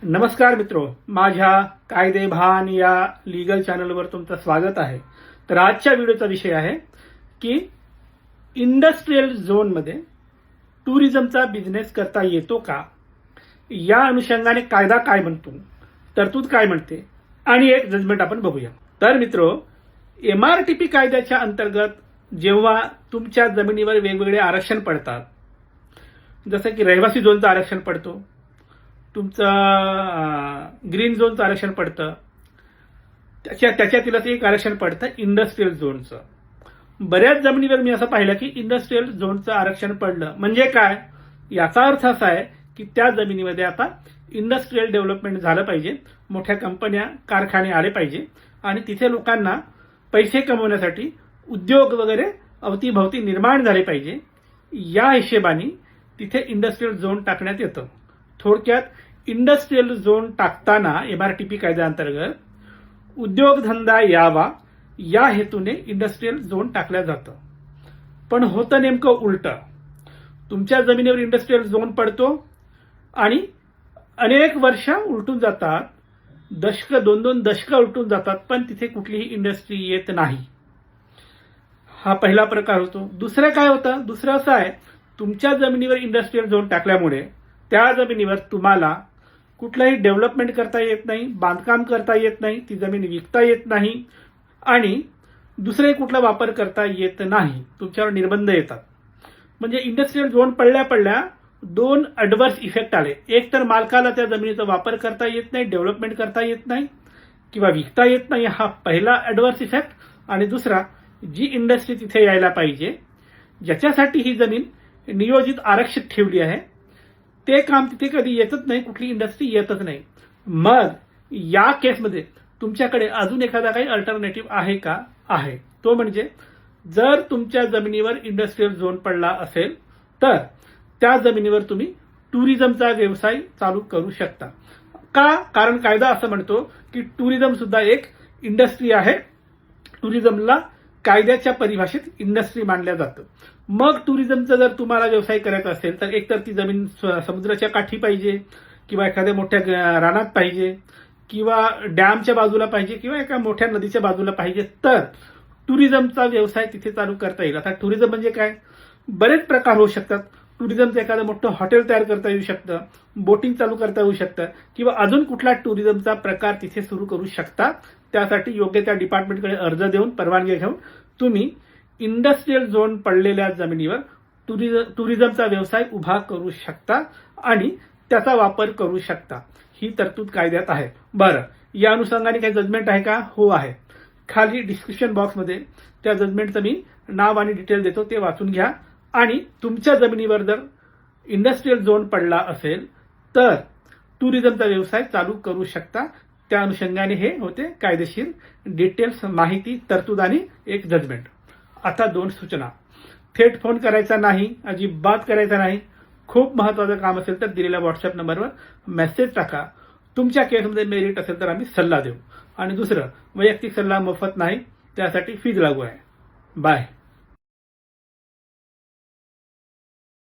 नमस्कार मित्रो, माझ्या कायदेभान या लीगल चॅनलवर तुमचं स्वागत आहे. तर आजच्या व्हिडिओचा विषय आहे की इंडस्ट्रियल झोनमध्ये टुरिझमचा बिझनेस करता येतो का, या अनुषंगाने कायदा काय म्हणतो, तरतूद काय म्हणते आणि एक जजमेंट आपण बघूया. तर मित्रो, MRTP कायद्याच्या अंतर्गत जेव्हा तुमच्या जमिनीवर वेगवेगळे आरक्षण पडतात, जसं की रहिवासी झोनचं आरक्षण पडतो, तुमचं ग्रीन झोनचं आरक्षण पडतं, त्याच्यातीलच एक आरक्षण पडतं इंडस्ट्रियल झोनचं. बऱ्याच जमिनीवर मी असं पाहिलं की इंडस्ट्रियल झोनचं आरक्षण पडलं म्हणजे काय, याचा अर्थ असा आहे की त्या जमिनीमध्ये आता इंडस्ट्रियल डेव्हलपमेंट झालं पाहिजे, मोठ्या कंपन्या कारखाने आले पाहिजे आणि तिथे लोकांना पैसे कमवण्यासाठी उद्योग वगैरे अवतीभवती निर्माण झाले पाहिजे. या हिशेबाने तिथे इंडस्ट्रियल झोन टाकण्यात येतं. थोडक्यात इंडस्ट्रियल झोन टाकताना MRTP कायद्याअंतर्गत उद्योगधंदा यावा या हेतूने इंडस्ट्रियल झोन टाकलं जातं. पण होतं नेमकं उलटं. तुमच्या जमिनीवर इंडस्ट्रियल झोन पडतो आणि अनेक वर्ष उलटून जातात, दोन दशकं उलटून जातात, पण तिथे कुठलीही इंडस्ट्री येत नाही. हा पहिला प्रकार होतो. दुसरं काय होतं, दुसरं असं आहे, तुमच्या जमिनीवर इंडस्ट्रियल झोन टाकल्यामुळे त्या जमिनीवर तुम्हाला कुठलाही डेव्हलपमेंट करता येत नाही, बांधकाम करता येत नाही, ती जमीन विकता येत नाही आणि दुसरे कुठला वापर करता येत नाही. तुमच्यावर निर्बंध येतात. म्हणजे इंडस्ट्रियल झोन पडल्या दोन ॲडव्हर्स इफेक्ट आले. एक तर मालकाला त्या जमिनीचा वापर करता येत नाही, डेव्हलपमेंट करता येत नाही किंवा विकता येत नाही, हा पहिला ॲडव्हर्स इफेक्ट. आणि दुसरा, जी इंडस्ट्री तिथे यायला पाहिजे, ज्याच्यासाठी ही जमीन नियोजित आरक्षित ठेवली आहे, ते काम तिथे कधी येतच नाही, कुठली इंडस्ट्री येतच नाही. मग या केसमध्ये तुमच्याकडे अजून एखादा काही अल्टरनेटिव्ह आहे का? आहे. तो म्हणजे जर तुमच्या जमिनीवर इंडस्ट्रियल झोन पडला असेल तर त्या जमिनीवर तुम्ही टुरिझमचा व्यवसाय चालू करू शकता. का? कारण कायदा असं म्हणतो की टुरिझम सुद्धा एक इंडस्ट्री आहे. टुरिझमला कायद्याच्या परिभाषेत इंडस्ट्री मानल्या जातं. मग टुरिझमचा जर तुम्हाला व्यवसाय करायचा असेल तर एकतर ती जमीन समुद्राच्या काठी पाहिजे किंवा एखाद्या मोठ्या रानात पाहिजे किंवा डॅमच्या बाजूला पाहिजे किंवा एका मोठ्या नदीच्या बाजूला पाहिजे, तर टुरिझमचा व्यवसाय तिथे चालू करता येईल. आता टुरिझम म्हणजे काय, बरेच प्रकार होऊ शकतात. टुरिझमचं एखादं मोठं हॉटेल तयार करता येऊ शकतं, बोटिंग चालू करता येऊ शकतं किंवा अजून कुठला टुरिझमचा प्रकार तिथे सुरू करू शकता. त्यासाठी योग्य त्या डिपार्टमेंटकडे अर्ज देऊन परवानगी घेऊन तुम्ही इंडस्ट्रियल झोन पडलेल्या जमिनीवर टुरिझमचा व्यवसाय उभा करू शकता आणि त्याचा वापर करू शकता. ही तरतूद कायद्यात आहे. बरं, या अनुषंगाने काही जजमेंट आहे का? हो आहे. खाली डिस्क्रिप्शन बॉक्समध्ये त्या जजमेंटचं मी नाव आणि डिटेल देतो, ते वाचून घ्या. आणि तुमच्या जमिनीवर जर इंडस्ट्रियल झोन पडला असेल तर टुरिझमचा व्यवसाय चालू करू शकता. त्या अनुषंगाने हे होते कायदेशीर डिटेल्स, माहिती, तरतूद आणि एक जजमेंट. आता दोन सूचना. थेट फोन करायचा नाही, अजिबात करायचा नाही. खूप महत्वाचं काम असेल तर दिलेल्या व्हॉट्सअप नंबरवर मेसेज टाका. तुमच्या केसमध्ये मेरिट असेल तर आम्ही सल्ला देऊ. आणि दुसरं, वैयक्तिक सल्ला मोफत नाही, त्यासाठी फीज लागू आहे. बाय.